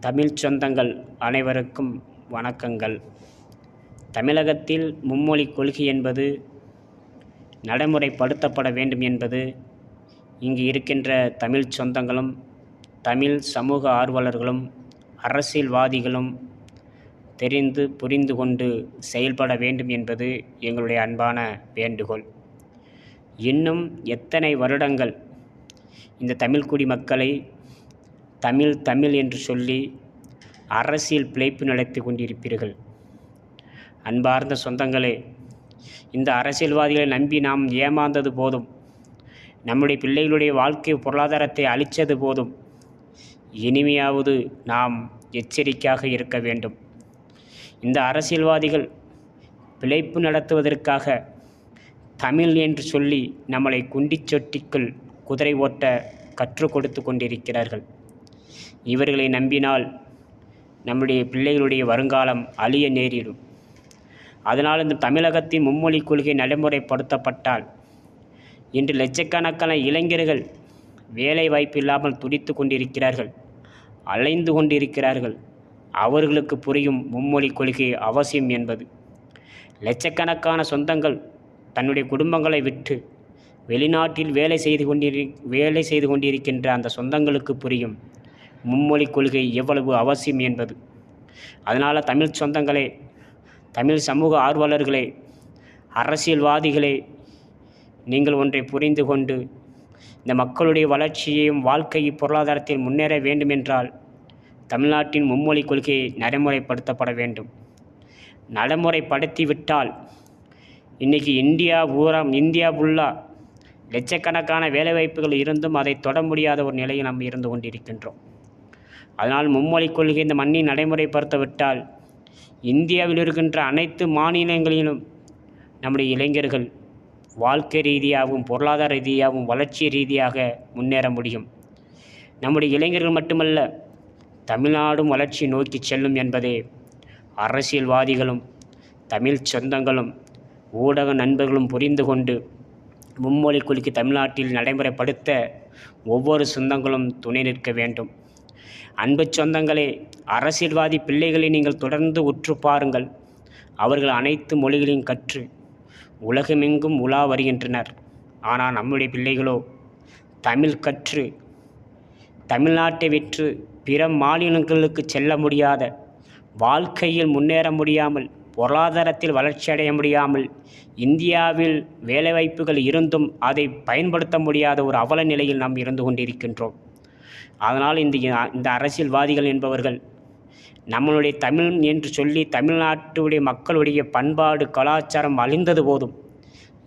தமிழ் சொந்தங்கள் அனைவருக்கும் வணக்கங்கள். தமிழகத்தில் மும்மொழி கொள்கை என்பது நடைமுறைப்படுத்தப்பட வேண்டும் என்பது இங்கு இருக்கின்ற தமிழ் சொந்தங்களும் தமிழ் சமூக ஆர்வலர்களும் அரசியல்வாதிகளும் தெரிந்து புரிந்து கொண்டு செயல்பட வேண்டும் என்பது எங்களுடைய அன்பான வேண்டுகோள். இன்னும் எத்தனை வருடங்கள் இந்த தமிழ்குடி மக்களை தமிழ் என்று சொல்லி அரசியல் பிழைப்பு நடத்தி கொண்டிருப்பீர்கள்? அன்பார்ந்த சொந்தங்களே, இந்த அரசியல்வாதிகளை நம்பி நாம் ஏமாந்தது போதும், நம்முடைய பிள்ளைகளுடைய வாழ்க்கை பொருளாதாரத்தை அழித்தது போதும். இனிமையாவது நாம் எச்சரிக்கையாக இருக்க வேண்டும். இந்த அரசியல்வாதிகள் பிழைப்பு நடத்துவதற்காக தமிழ் என்று சொல்லி நம்மளை குண்டிச்சொட்டிக்குள் குதிரை ஓட்ட கற்றுக் கொடுத்து கொண்டிருக்கிறார்கள். இவர்களை நம்பினால் நம்முடைய பிள்ளைகளுடைய வருங்காலம் அழிய நேரிடும். அதனால் இந்த தமிழகத்தின் மும்மொழி கொள்கை நடைமுறைப்படுத்தப்பட்டால் இன்று லட்சக்கணக்கான இளைஞர்கள் வேலை வாய்ப்பு இல்லாமல் துடித்து கொண்டிருக்கிறார்கள், அலைந்து கொண்டிருக்கிறார்கள். அவர்களுக்கு புரியும் மும்மொழி கொள்கை அவசியம் என்பது. லட்சக்கணக்கான சொந்தங்கள் தன்னுடைய குடும்பங்களை விட்டு வெளிநாட்டில் வேலை செய்து கொண்டிருக்கின்ற அந்த சொந்தங்களுக்கு புரியும் மும்மொழி கொள்கை எவ்வளவு அவசியம் என்பது. அதனால் தமிழ் சொந்தங்களே, தமிழ் சமூக ஆர்வலர்களே, அரசியல்வாதிகளே, நீங்கள் ஒன்றை புரிந்து கொண்டு இந்த மக்களுடைய வளர்ச்சியையும் வாழ்க்கை பொருளாதாரத்தில் முன்னேற வேண்டுமென்றால் தமிழ்நாட்டின் மும்மொழி கொள்கையை நடைமுறைப்படுத்தப்பட வேண்டும். நடைமுறைப்படுத்திவிட்டால் இன்றைக்கி இந்தியா ஃபுல்லாக லட்சக்கணக்கான வேலைவாய்ப்புகள் இருந்தும் அதை தொட முடியாத ஒரு நிலையில் நாம் இருந்து கொண்டிருக்கின்றோம். அதனால் மும்மொழி கொள்கை இந்த மண்ணில் நடைமுறைப்படுத்தவிட்டால் இந்தியாவில் இருக்கின்ற அனைத்து மாநிலங்களிலும் நம்முடைய இளைஞர்கள் வாழ்க்கை ரீதியாகவும் பொருளாதார ரீதியாகவும் வளர்ச்சி ரீதியாக முன்னேற முடியும். நம்முடைய இளைஞர்கள் மட்டுமல்ல, தமிழ்நாடும் வளர்ச்சி நோக்கி செல்லும் என்பதே அரசியல்வாதிகளும் தமிழ் சொந்தங்களும் ஊடக நண்பர்களும் புரிந்து கொண்டு மும்மொழி கொள்கை தமிழ்நாட்டில் நடைமுறைப்படுத்த ஒவ்வொரு சொந்தங்களும் துணை நிற்க வேண்டும். அன்பு சொந்தங்களே, அரசியல்வாதி பிள்ளைகளை நீங்கள் தொடர்ந்து உற்று பாருங்கள். அவர்கள் அனைத்து மொழிகளையும் கற்று உலகமெங்கும் உலா வருகின்றனர். ஆனால் நம்முடைய பிள்ளைகளோ தமிழ் கற்று தமிழ்நாட்டை விற்று பிற மாநிலங்களுக்கு செல்ல முடியாத, வாழ்க்கையில் முன்னேற முடியாமல், பொருளாதாரத்தில் வளர்ச்சி அடைய முடியாமல், இந்தியாவில் வேலைவாய்ப்புகள் இருந்தும் அதை பயன்படுத்த முடியாத ஒரு அவல நிலையில் நாம் இருந்து கொண்டிருக்கின்றோம். அதனால் இந்த அரசியல்வாதிகள் என்பவர்கள் நம்மளுடைய தமிழ் என்று சொல்லி தமிழ்நாட்டுடைய மக்களுடைய பண்பாடு கலாச்சாரம் அழிந்தது போதும்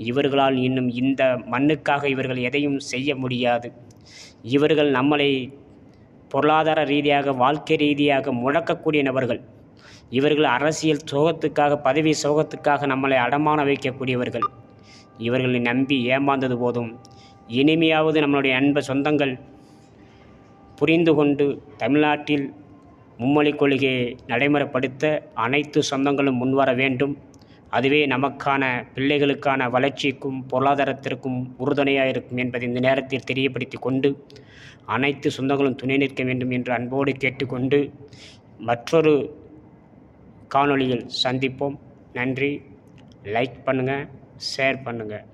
இவர்களால் இன்னும் இந்த மண்ணுக்காக இவர்கள் எதையும் செய்ய முடியாது. இவர்கள் நம்மளை பொருளாதார ரீதியாக வாழ்க்கை ரீதியாக முடக்கக்கூடிய நபர்கள். இவர்கள் அரசியல் சோகத்துக்காக, பதவி சோகத்துக்காக நம்மளை அடமான வைக்கக்கூடியவர்கள். இவர்களை நம்பி ஏமாந்தது போதும். இனிமையாவது நம்மளுடைய அன்பு சொந்தங்கள் புரிந்து கொண்டு தமிழ்நாட்டில் மும்மொழி கொள்கையை நடைமுறைப்படுத்த அனைத்து சொந்தங்களும் முன்வர வேண்டும். அதுவே நமக்கான பிள்ளைகளுக்கான வளர்ச்சிக்கும் பொருளாதாரத்திற்கும் உறுதுணையாக இருக்கும் என்பதை இந்த நேரத்தில் தெரியப்படுத்தி கொண்டு அனைத்து சொந்தங்களும் துணை நிற்க வேண்டும் என்று அன்போடு கேட்டுக்கொண்டு மற்றொரு காணொளியில் சந்திப்போம். நன்றி. லைக் பண்ணுங்கள், ஷேர் பண்ணுங்கள்.